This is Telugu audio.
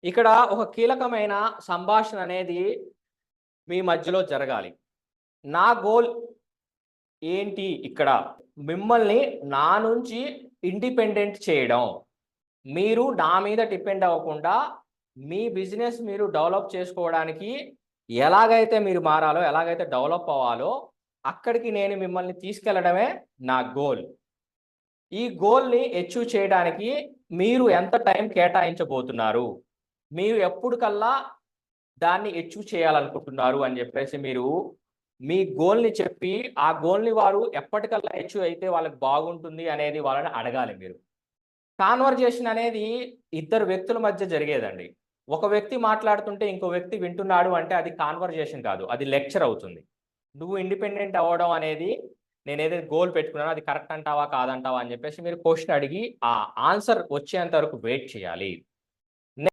ఇక్కడ ఒక కీలకమైన సంభాషణ అనేది మీ మధ్యలో జరగాలి. నా గోల్ ఏంటి ఇక్కడ? మిమ్మల్ని నా నుంచి ఇండిపెండెంట్ చేయడం. మీరు నా మీద డిపెండ్ అవ్వకుండా మీ బిజినెస్ మీరు డెవలప్ చేసుకోవడానికి ఎలాగైతే మీరు మారాలో, ఎలాగైతే డెవలప్ అవ్వాలో అక్కడికి నేను మిమ్మల్ని తీసుకెళ్లడమే నా గోల్. ఈ గోల్‌ని అచీవ్ చేయడానికి మీరు ఎంత టైం కేటాయించబోతున్నారు? మీరు ఎప్పుడుకల్లా దాన్ని అచీవ్ చేయాలనుకుంటున్నారు అని జెప్పేసి మీరు మీ గోల్‌ని చెప్పి, ఆ గోల్‌ని వారు ఎప్పటికల్లా అచీవ్ అయితే వాళ్ళకి బాగుంటుంది అనేది వాళ్ళని అడగాలి మీరు. కాన్వర్జేషన్ అనేది ఇద్దరు వ్యక్తుల మధ్య జరిగేదండి. ఒక వ్యక్తి మాట్లాడుతుంటే ఇంకో వ్యక్తి వింటున్నాడు అంటే అది కాన్వర్జేషన్ కాదు. అది లెక్చర్ అవుతుంది. నువ్వు ఇండిపెండెంట్ అవ్వడం అనేది నేనేదైతే గోల్ పెట్టుకున్నానో అది కరెక్ట్ అంటావా? కాదంటావా? అని జెప్పేసి మీరు క్వెషన్ అడిగి ఆ ఆన్సర్ వచ్చేంత వరకు వెయిట్ చేయాలి.